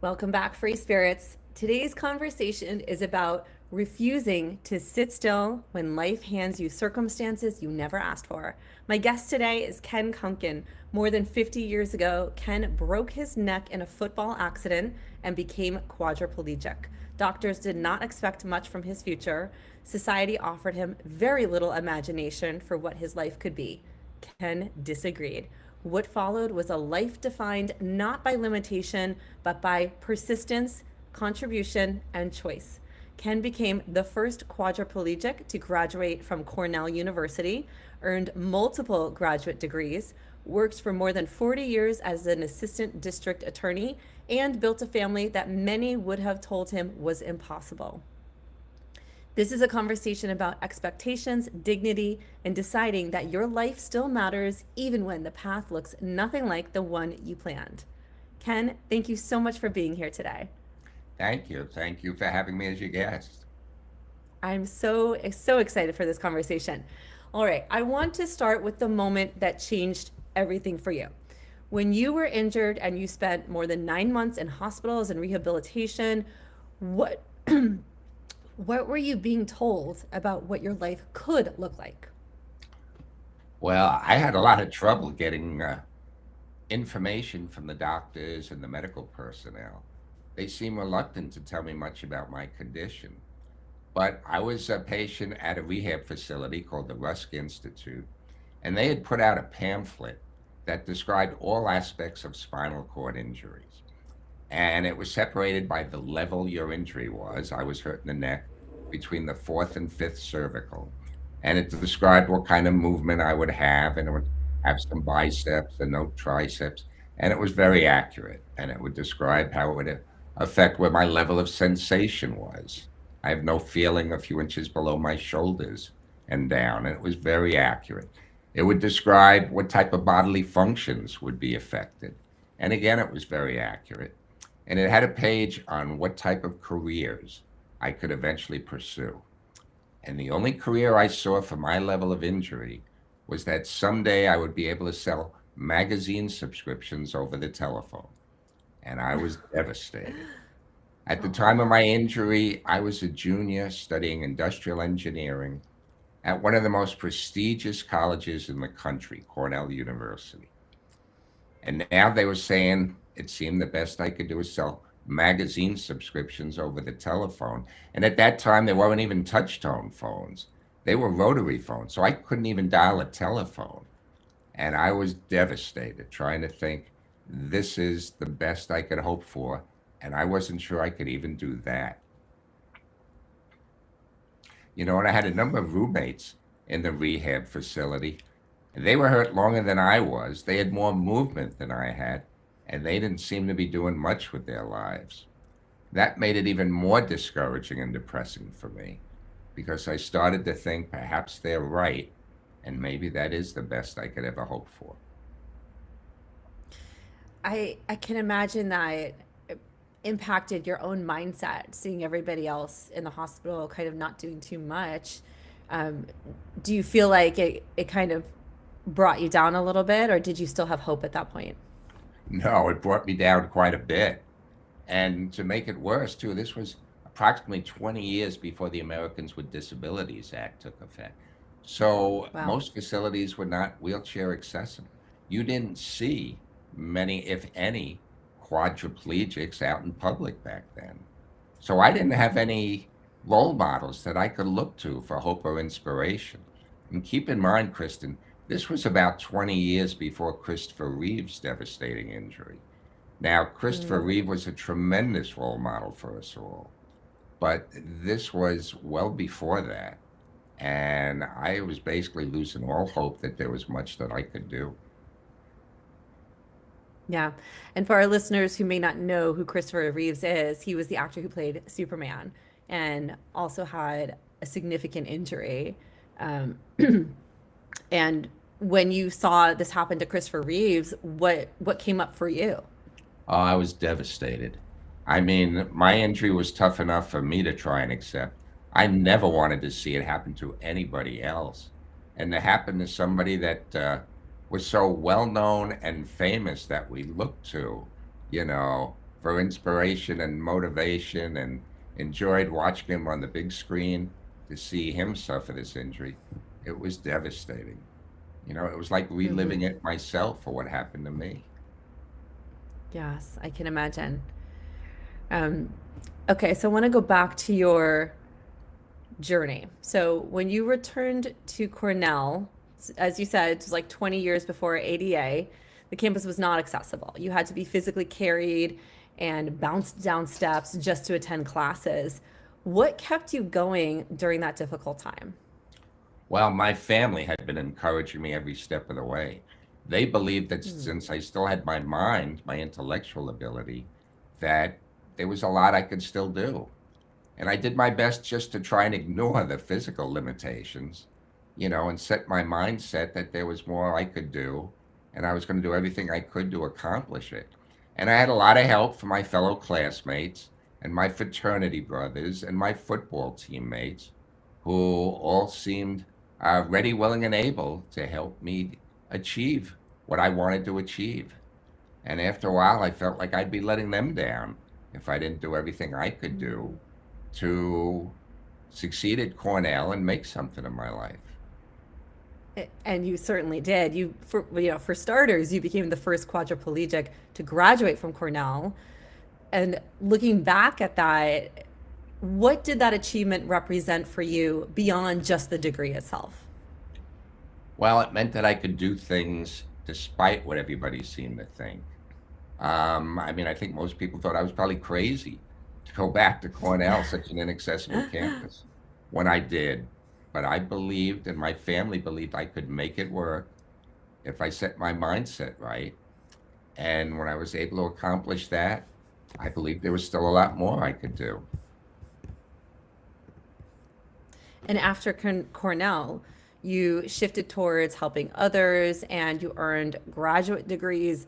Welcome back, free spirits. Today's conversation is about refusing to sit still when life hands you circumstances you never asked for. My guest today is Ken Kunkin. More than 50 years ago, Ken broke his neck in a football accident and became quadriplegic. Doctors did not expect much from his future. Society offered him very little imagination for what his life could be. Ken disagreed. What followed was a life defined not by limitation, but by persistence, contribution, and choice. Ken became the first quadriplegic to graduate from Cornell University, earned multiple graduate degrees, worked for more than 40 years as an assistant district attorney, and built a family that many would have told him was impossible. This is a conversation about expectations, dignity, and deciding that your life still matters even when the path looks nothing like the one you planned. Ken, thank you so much for being here today. Thank you. Thank you for having me as your guest. I'm so excited for this conversation. All right, I want to start with the moment that changed everything for you. When you were injured and you spent more than 9 months in hospitals and rehabilitation, what what were you being told about what your life could look like? Well, I had a lot of trouble getting information from the doctors and the medical personnel. They seem reluctant to tell me much about my condition. But I was a patient at a rehab facility called the Rusk Institute, and they had put out a pamphlet that described all aspects of spinal cord injuries. And it was separated by the level your injury was. I was hurt in the neck between the fourth and fifth cervical. And it described what kind of movement I would have, and it would have some biceps and no triceps. And it was very accurate. And it would describe how it would affect where my level of sensation was. I have no feeling a few inches below my shoulders and down. And it was very accurate. It would describe what type of bodily functions would be affected. And again, it was very accurate. And it had a page on what type of careers I could eventually pursue. And the only career I saw for my level of injury was that someday I would be able to sell magazine subscriptions over the telephone. And I was devastated. At the time of my injury, I was a junior studying industrial engineering at one of the most prestigious colleges in the country, Cornell University. And now they were saying it seemed the best I could do was sell magazine subscriptions over the telephone. And at that time, there weren't even touch tone phones, they were rotary phones. So I couldn't even dial a telephone. And I was devastated trying to think this is the best I could hope for. And I wasn't sure I could even do that. And I had a number of roommates in the rehab facility. And they were hurt longer than I was. They had more movement than I had, and they didn't seem to be doing much with their lives. That made it even more discouraging and depressing for me because I started to think perhaps they're right, and maybe that is the best I could ever hope for. I can imagine that it impacted your own mindset, seeing everybody else in the hospital kind of not doing too much. Um, do you feel like it kind of brought you down a little bit, or did you still have hope at that point? No, it brought me down quite a bit. And to make it worse, too, this was approximately 20 years before the Americans with Disabilities Act took effect. So Wow. most facilities were not wheelchair accessible. You didn't see many, if any, quadriplegics out in public back then. So I didn't have any role models that I could look to for hope or inspiration. And keep in mind, Kristen, this was about 20 years before Christopher Reeve's devastating injury. Now, Christopher Mm. Reeve was a tremendous role model for us all, but this was well before that. And I was basically losing all hope that there was much that I could do. Yeah. And for our listeners who may not know who Christopher Reeves is, he was the actor who played Superman and also had a significant injury. Um, and when you saw this happen to Christopher Reeves, what came up for you? Oh, I was devastated. I mean, my injury was tough enough for me to try and accept. I never wanted to see it happen to anybody else. And to happen to somebody that was so well known and famous that we looked to, you know, for inspiration and motivation, and enjoyed watching him on the big screen. To see him suffer this injury, it was devastating. It was like reliving Hmm. it myself for what happened to me. Yes, I can imagine. Um, okay, so I want to go back to your journey. So when you returned to Cornell, as you said, it was like 20 years before ADA, the campus was not accessible. You had to be physically carried and bounced down steps just to attend classes. What kept you going during that difficult time? Well, my family had been encouraging me every step of the way. They believed that Hmm. since I still had my mind, my intellectual ability, that there was a lot I could still do. And I did my best just to try and ignore the physical limitations, and set my mindset that there was more I could do, and I was going to do everything I could to accomplish it. And I had a lot of help from my fellow classmates and my fraternity brothers and my football teammates, who all seemed ready, willing, and able to help me achieve what I wanted to achieve. And after a while, I felt like I'd be letting them down if I didn't do everything I could do to succeed at Cornell and make something of my life. And you certainly did. For starters, you became the first quadriplegic to graduate from Cornell. And looking back at that, what did that achievement represent for you beyond just the degree itself? Well, it meant that I could do things despite what everybody seemed to think. I mean, I think most people thought I was probably crazy to go back to Cornell, such an inaccessible campus, when I did. But I believed, and my family believed, I could make it work if I set my mindset right. And when I was able to accomplish that, I believed there was still a lot more I could do. And after Cornell, you shifted towards helping others and you earned graduate degrees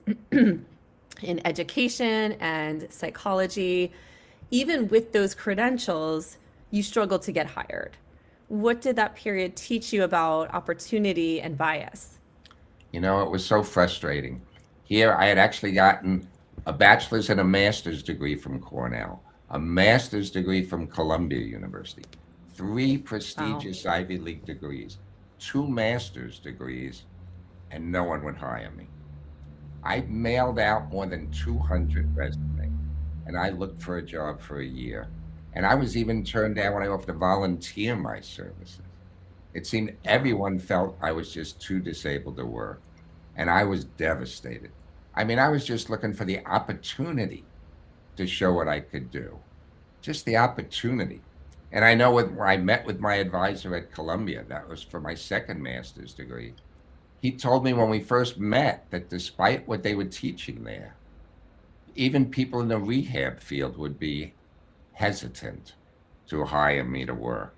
in education and psychology. Even with those credentials, you struggled to get hired. What did that period teach you about opportunity and bias? It was so frustrating. Here, I had actually gotten a bachelor's and a master's degree from Cornell, a master's degree from Columbia University, three Wow. prestigious Ivy League degrees, two master's degrees, and no one would hire me. I mailed out more than 200 resumes, and I looked for a job for a year. And I was even turned down when I offered to volunteer my services. It seemed Wow. everyone felt I was just too disabled to work, and I was devastated. I mean, I was just looking for the opportunity to show what I could do, just the opportunity. And I know when I met with my advisor at Columbia, that was for my second master's degree. He told me when we first met that despite what they were teaching there, even people in the rehab field would be hesitant to hire me to work.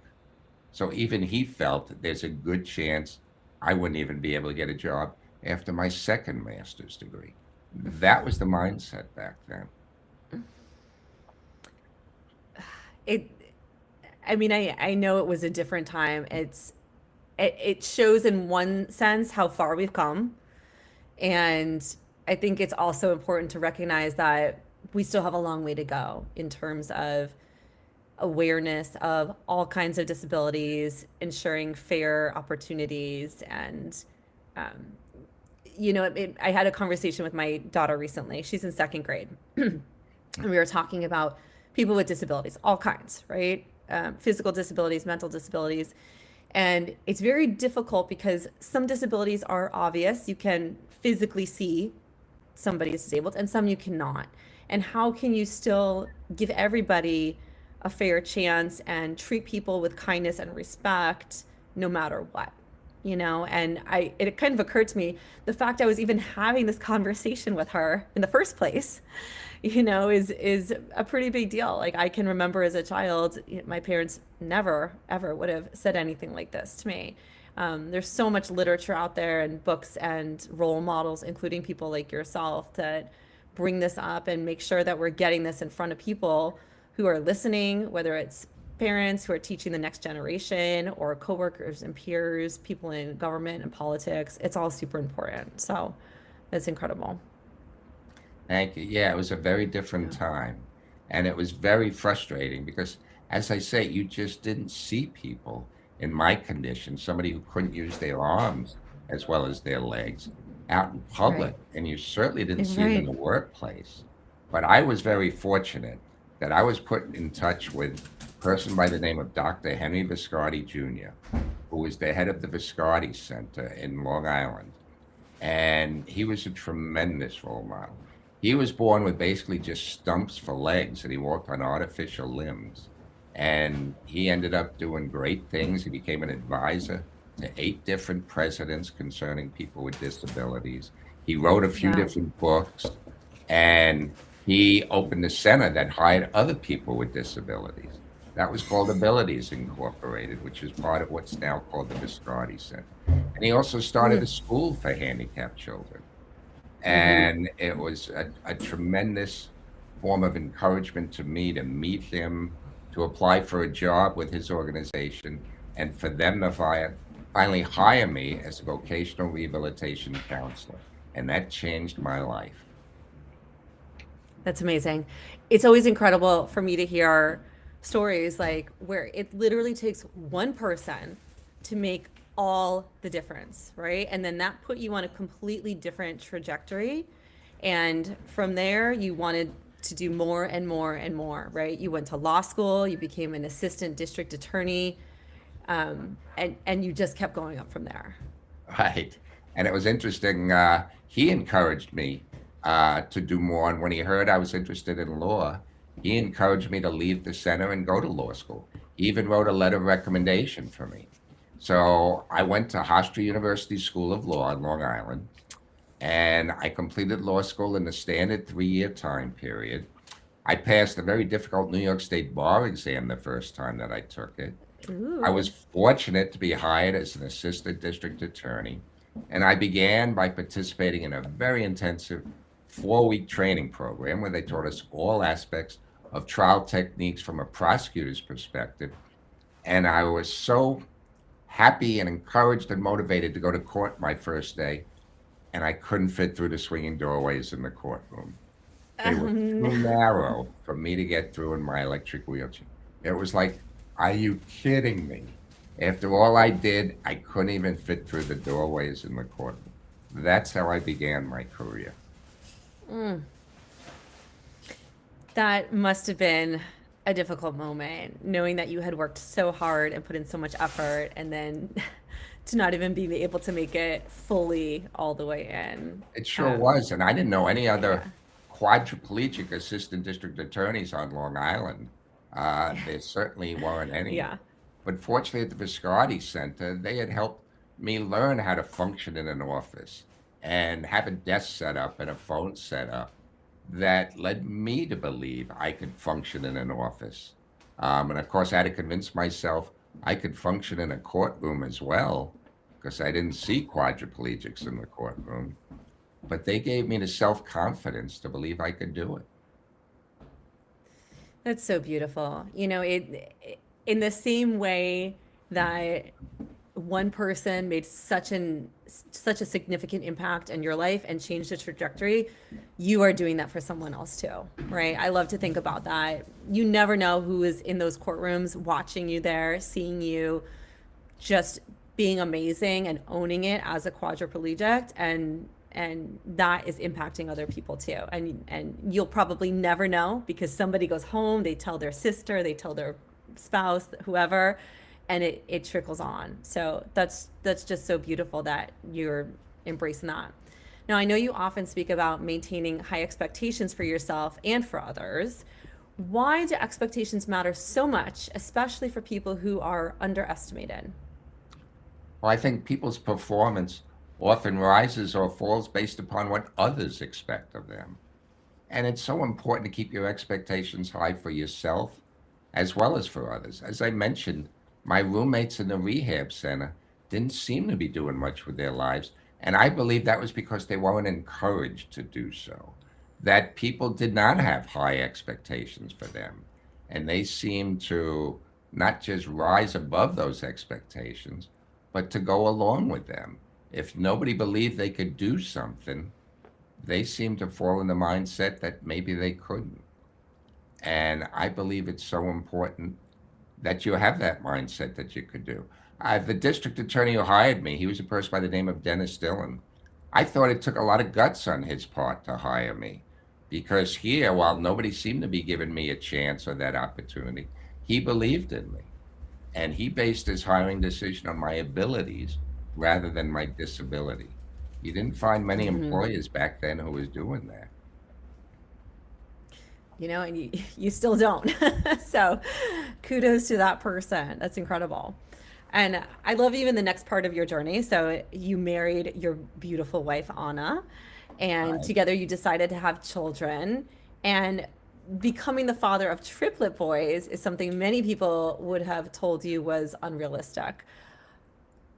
So even he felt that there's a good chance I wouldn't even be able to get a job after my second master's degree. That was the mindset back then. It I mean, I know it was a different time. It shows in one sense how far we've come. And I think it's also important to recognize that we still have a long way to go in terms of awareness of all kinds of disabilities, ensuring fair opportunities. And, um, I had a conversation with my daughter recently. She's in second grade. And we were talking about people with disabilities, all kinds, right? Physical disabilities, mental disabilities. And it's very difficult because some disabilities are obvious. You can physically see somebody is disabled and some you cannot. And how can you still give everybody a fair chance and treat people with kindness and respect no matter what? And it kind of occurred to me the fact I was even having this conversation with her in the first place, is a pretty big deal. Like I can remember as a child, my parents never ever would have said anything like this to me. There's so much literature out there and books and role models, including people like yourself, that bring this up and make sure that we're getting this in front of people who are listening, whether it's parents who are teaching the next generation or coworkers and peers, people in government and politics. It's all super important. So that's incredible. Thank you. Yeah, it was a very different Yeah. time. And it was very frustrating because, as I say, you just didn't see people in my condition, somebody who couldn't use their arms as well as their legs out in Right. public. And you certainly didn't see it in Right. the workplace. But I was very fortunate that I was put in touch with a person by the name of Dr. Henry Viscardi Jr., who was the head of the Viscardi Center in Long Island, and he was a tremendous role model. He was born with basically just stumps for legs, and he walked on artificial limbs. And he ended up doing great things. He became an advisor to 8 different presidents concerning people with disabilities. He wrote a few Wow. different books, and he opened a center that hired other people with disabilities. That was called Abilities Incorporated, which is part of what's now called the Viscardi Center. And he also started a Mm. school for handicapped children. Hmm. And it was a tremendous form of encouragement to me to meet him, to apply for a job with his organization, and for them to finally hire me as a vocational rehabilitation counselor. And that changed my life. That's amazing. It's always incredible for me to hear stories like where it literally takes one person to make all the difference, right? And then that put you on a completely different trajectory. And from there, you wanted to do more and more and more, right? You went to law school, you became an assistant district attorney, and you just kept going up from there. Right. And it was interesting. He encouraged me to do more. And when he heard I was interested in law, he encouraged me to leave the center and go to law school. He even wrote a letter of recommendation for me. So I went to Hofstra University School of Law in Long Island, and I completed law school in the standard 3-year time period. I passed a very difficult New York State bar exam the first time that I took it. I Ooh. was fortunate to be hired as an assistant district attorney, and I began by participating in a very intensive 4-week training program where they taught us all aspects of trial techniques from a prosecutor's perspective. And I was so happy and encouraged and motivated to go to court my first day, and I couldn't fit through the swinging doorways in the courtroom. They were No. too narrow for me to get through in my electric wheelchair. It was like, are you kidding me? After all I did, I couldn't even fit through the doorways in the courtroom. That's how I began my career. That must have been a difficult moment, knowing that you had worked so hard and put in so much effort, and then to not even be able to make it fully all the way in. It sure was. And I didn't know any Yeah. other quadriplegic assistant district attorneys on Long Island. There certainly weren't any. Yeah. But fortunately, at the Viscardi Center, they had helped me learn how to function in an office and have a desk set up and a phone set up that led me to believe I could function in an office. And of course, I had to convince myself I could function in a courtroom as well because I didn't see quadriplegics in the courtroom. But they gave me the self confidence to believe I could do it. That's so beautiful. In the same way that one person made such a significant impact in your life and changed the trajectory, you are doing that for someone else too, right? I love to think about that. You never know who is in those courtrooms watching you there, seeing you just being amazing and owning it as a quadriplegic, and that is impacting other people too. And you'll probably never know because somebody goes home, they tell their sister, they tell their spouse, whoever, and it trickles on. So that's just so beautiful that you're embracing that. Now, I know you often speak about maintaining high expectations for yourself and for others. Why do expectations matter so much, especially for people who are underestimated? Well, I think people's performance often rises or falls based upon what others expect of them. And it's so important to keep your expectations high for yourself as well as for others. As I mentioned, my roommates in the rehab center didn't seem to be doing much with their lives. And I believe that was because they weren't encouraged to do so, that people did not have high expectations for them. And they seemed to not just rise above those expectations, but to go along with them. If nobody believed they could do something, they seem to fall in the mindset that maybe they couldn't. And I believe it's so important that you have that mindset that you could do. The district attorney who hired me, he was a person by the name of Dennis Dillon. I thought it took a lot of guts on his part to hire me because here, while nobody seemed to be giving me a chance or that opportunity, he believed in me. And he based his hiring decision on my abilities rather than my disability. You didn't find many Hmm. employers back then who was doing that. And you still don't. So kudos to that person. That's incredible. And I love even the next part of your journey. So you married your beautiful wife, Anna, and Right. together you decided to have children. And becoming the father of triplet boys is something many people would have told you was unrealistic.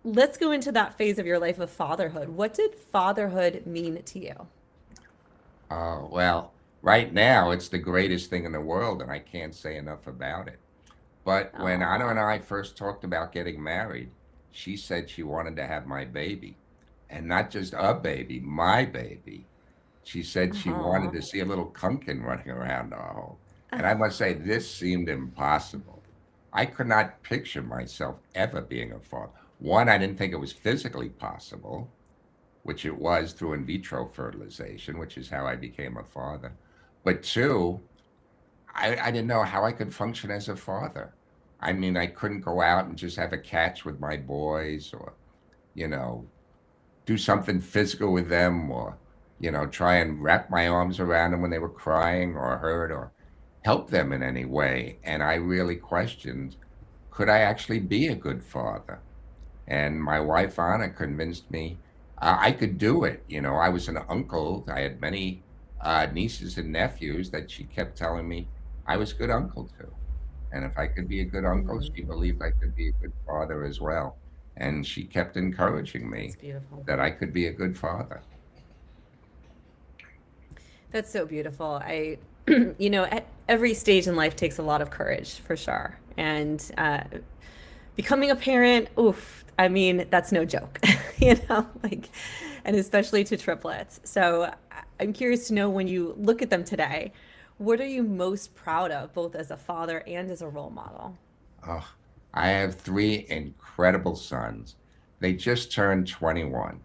Let's go into that phase of your life of fatherhood. What did fatherhood mean to you? Well, right now it's the greatest thing in the world, and I can't say enough about it. But when Anna Oh, and I first talked about getting married, she said she wanted to have my baby, and not just a baby, my baby. She said she wanted oh. to see a little pumpkin running around our home. And I must say, this seemed impossible. I could not picture myself ever being a father. One, I didn't think it was physically possible, which it was through in vitro fertilization, which is how I became a father. But two, I didn't know how I could function as a father. I mean, I couldn't go out and just have a catch with my boys or, you know, do something physical with them or, try and wrap my arms around them when they were crying or hurt or help them in any way. And I really questioned, could I actually be a good father? And my wife, Anna, convinced me I could do it. I was an uncle. I had many nieces and nephews that she kept telling me I was a good uncle to. And if I could be a good uncle, Mhm. she believed I could be a good father as well. And she kept encouraging That's me beautiful. that I could be a good father. That's so beautiful. At every stage in life takes a lot of courage for sure. And becoming a parent, oof, I mean, that's no joke, and especially to triplets. So I'm curious to know when you look at them today, what are you most proud of, both as a father and as a role model? Oh, I have three incredible sons. They just turned 21.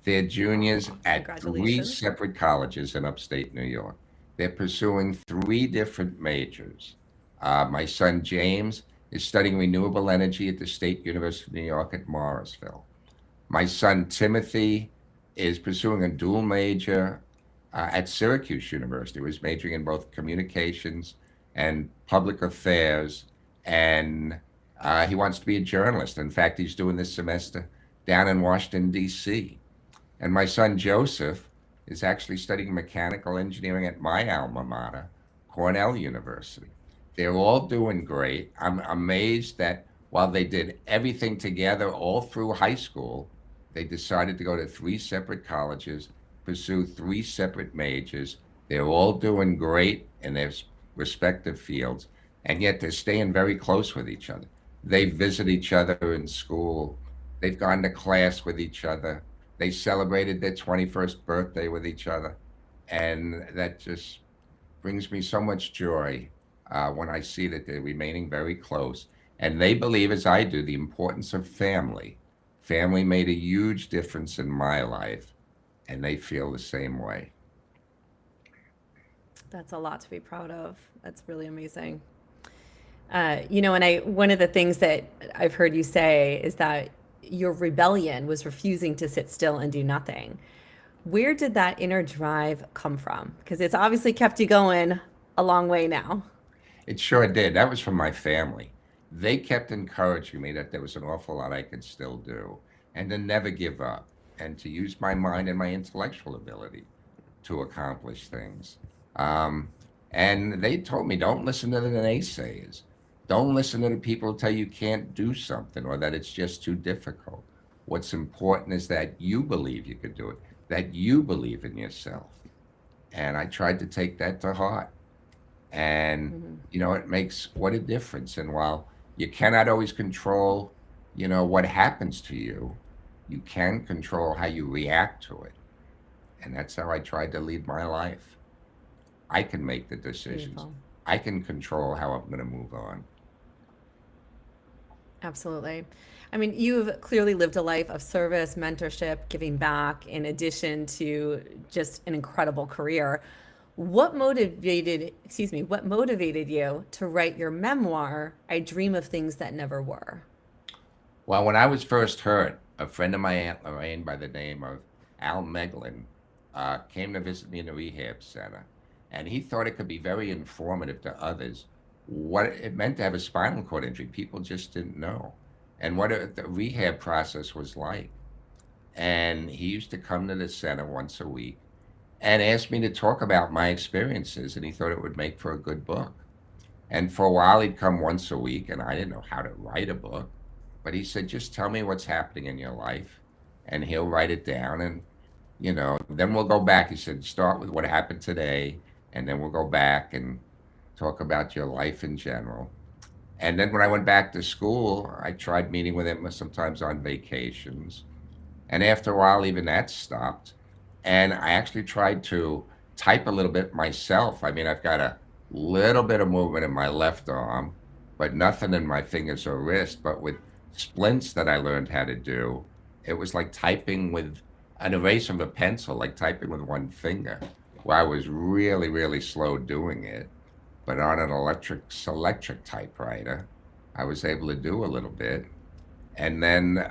They're juniors Oh, at three congratulations. separate colleges in upstate New York. They're pursuing three different majors. My son James is studying renewable energy at the State University of New York at Morrisville. My son Timothy is pursuing a dual major at Syracuse University. He was majoring in both communications and public affairs, and he wants to be a journalist. In fact, he's doing this semester down in Washington, D.C. And my son Joseph is actually studying mechanical engineering at my alma mater, Cornell University. They're all doing great. I'm amazed that while they did everything together all through high school, they decided to go to three separate colleges, pursue three separate majors. They're all doing great in their respective fields, and yet they're staying very close with each other. They visit each other in school. They've gone to class with each other. They celebrated their 21st birthday with each other. And that just brings me so much joy when I see that they're remaining very close. And they believe, as I do, the importance of family. Family made a huge difference in my life, and they feel the same way. That's a lot to be proud of. That's really amazing. And one of the things that I've heard you say is that your rebellion was refusing to sit still and do nothing. Where did that inner drive come from? Because it's obviously kept you going a long way now. It sure did. That was from my family. They kept encouraging me that there was an awful lot I could still do and to never give up and to use my mind and my intellectual ability to accomplish things. Um, and they told me, don't listen to the naysayers. Don't listen to the people who tell you can't do something or that it's just too difficult. What's important is that you believe you could do it, that you believe in yourself. And I tried to take that to heart. And, Hmm. it makes what a difference. And while you cannot always control, what happens to you, you can control how you react to it. And that's how I tried to lead my life. I can make the decisions. Beautiful. I can control how I'm going to move on. Absolutely. I mean, you've clearly lived a life of service, mentorship, giving back, in addition to just an incredible career. What motivated you to write your memoir, I Dream of Things That Never Were? Well, when I was first hurt, a friend of my Aunt Lorraine by the name of Al Meglin came to visit me in the rehab center. And he thought it could be very informative to others what it meant to have a spinal cord injury. People just didn't know. And what the rehab process was like. And he used to come to the center once a week and ask me to talk about my experiences. And he thought it would make for a good book. And for a while, he'd come once a week, and I didn't know how to write a book. But he said, just tell me what's happening in your life, and he'll write it down. And, then we'll go back. He said, start with what happened today, and then we'll go back and talk about your life in general. And then when I went back to school, I tried meeting with him sometimes on vacations. And after a while, even that stopped. And I actually tried to type a little bit myself. I mean, I've got a little bit of movement in my left arm, but nothing in my fingers or wrist. But with splints that I learned how to do, it was like typing with an eraser of a pencil, like typing with one finger, where I was really, really slow doing it. But on an electric typewriter, I was able to do a little bit. And then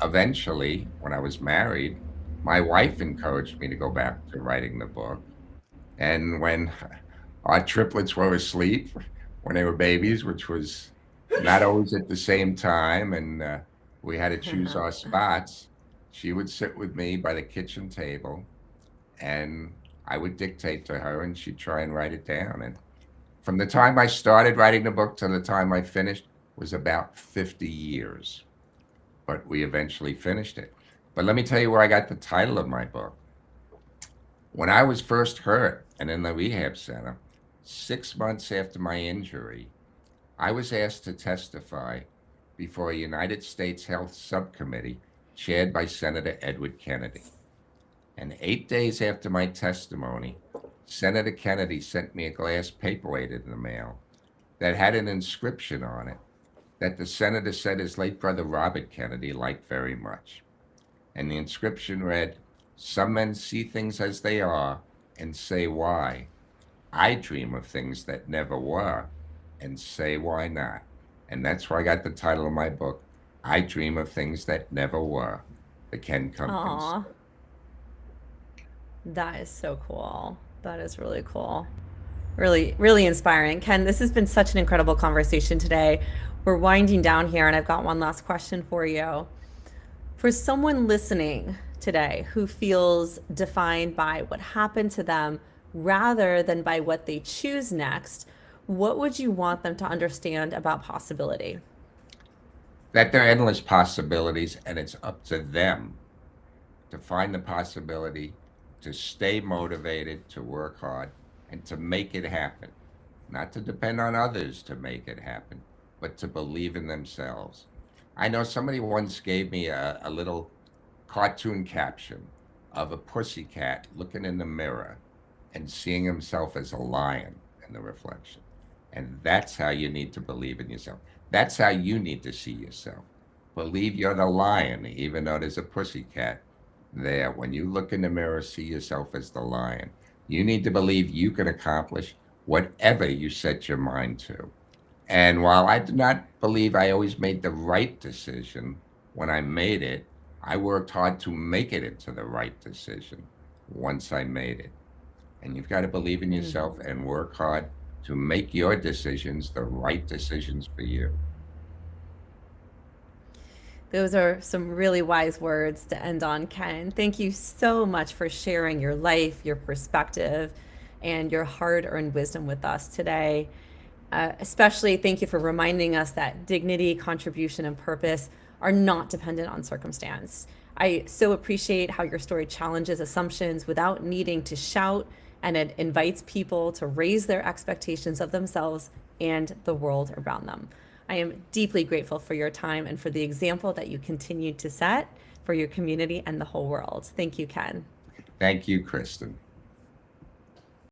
eventually, when I was married, my wife encouraged me to go back to writing the book. And when our triplets were asleep, when they were babies, which was not always at the same time, and we had to choose our spots, she would sit with me by the kitchen table, and I would dictate to her, and she'd try and write it down. And from the time I started writing the book to the time I finished was about 50 years. But we eventually finished it. But let me tell you where I got the title of my book. When I was first hurt and in the rehab center, 6 months after my injury, I was asked to testify before a United States Health Subcommittee chaired by Senator Edward Kennedy. And 8 days after my testimony, Senator Kennedy sent me a glass paperweight in the mail that had an inscription on it that the senator said his late brother Robert Kennedy liked very much. And the inscription read, "Some men see things as they are and say why. I dream of things that never were and say why not." And that's where I got the title of my book, I Dream of Things That Never Were, the Ken Kumpkin Aw, story. that is so cool. That is really cool. Really, really inspiring. Ken, this has been such an incredible conversation today. We're winding down here, and I've got one last question for you. For someone listening today who feels defined by what happened to them rather than by what they choose next, what would you want them to understand about possibility? That there are endless possibilities, and it's up to them to find the possibility, to stay motivated, to work hard, and to make it happen. Not to depend on others to make it happen, but to believe in themselves. I know somebody once gave me a little cartoon caption of a pussycat looking in the mirror and seeing himself as a lion in the reflection. And that's how you need to believe in yourself. That's how you need to see yourself. Believe you're the lion, even though there's a pussycat there. When you look in the mirror, see yourself as the lion. You need to believe you can accomplish whatever you set your mind to. And while I do not believe I always made the right decision when I made it, I worked hard to make it into the right decision once I made it. And you've got to believe in Mm. yourself and work hard to make your decisions the right decisions for you. Those are some really wise words to end on, Ken. Thank you so much for sharing your life, your perspective, and your hard earned wisdom with us today. Especially, thank you for reminding us that dignity, contribution, and purpose are not dependent on circumstance. I so appreciate how your story challenges assumptions without needing to shout, and it invites people to raise their expectations of themselves and the world around them. I am deeply grateful for your time and for the example that you continue to set for your community and the whole world. Thank you, Ken. Thank you, Kristen.